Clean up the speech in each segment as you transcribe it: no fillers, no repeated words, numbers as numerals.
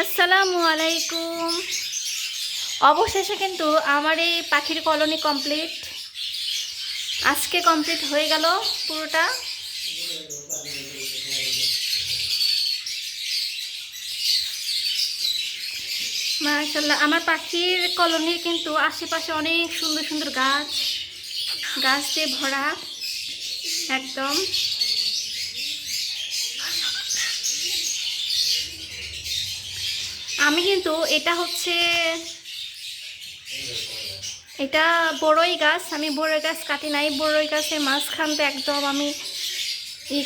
আসসালামু আলাইকুম। অবশেষে কিন্তু আমার এই পাখির কলোনি কমপ্লিট। আজকে কমপ্লিট হয়ে গেল পুরোটা। মাশাআল্লাহ, আমার পাখির কলোনির কিন্তু আশেপাশে অনেক সুন্দর সুন্দর গাছ দিয়ে ভরা একদম। আমি কিন্তু এটা বড়ই গাছ, আমি বড়ই গাছ কাটি নাই। বড়ই গাছের মাঝখানটা একদম আমি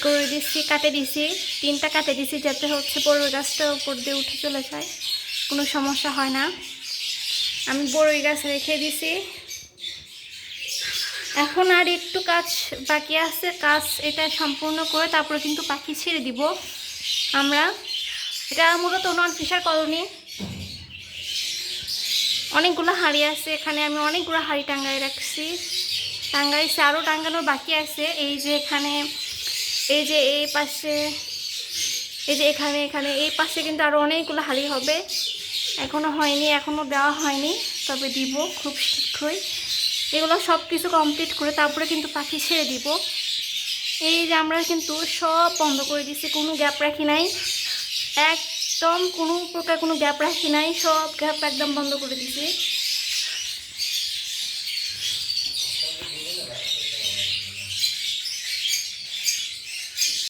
করে দিচ্ছি, কাটে দিছি, 3টা কাটে দিছি, যাতে বড়ই গাছটা উপর দিয়ে উঠে চলে যায়, কোনো সমস্যা হয় না। আমি বড়ই গাছ রেখে দিছি। এখন আর একটু কাজ বাকি আছে, কাজ এটা সম্পূর্ণ করে তারপরে কিন্তু পাখি ছেড়ে দিব আমরা। এটা মূলত নন ফিশার কলোনি। অনেকগুলো হাঁড়ি আছে এখানে, আমি অনেকগুলো হাঁড়ি টাঙ্গাইছে, আরও টাঙ্গানোর বাকি আছে। এই যে এখানে, এই যে এই পাশে, এই যে এখানে এই পাশে কিন্তু আরও অনেকগুলো হাঁড়ি হবে। এখনও হয়নি, এখনও দেওয়া হয়নি, তবে দিব খুব শীঘ্রই। এগুলো সব কিছু কমপ্লিট করে তারপরে কিন্তু পাখি ছেড়ে দিব। এই যে আমরা কিন্তু সব বন্ধ করে দিচ্ছি, কোনো গ্যাপ রাখি নাই, একদম কোনো প্রকার কোনো গ্যাপ রাখি নাই, সব গ্যাপ একদম বন্ধ করে দিছি।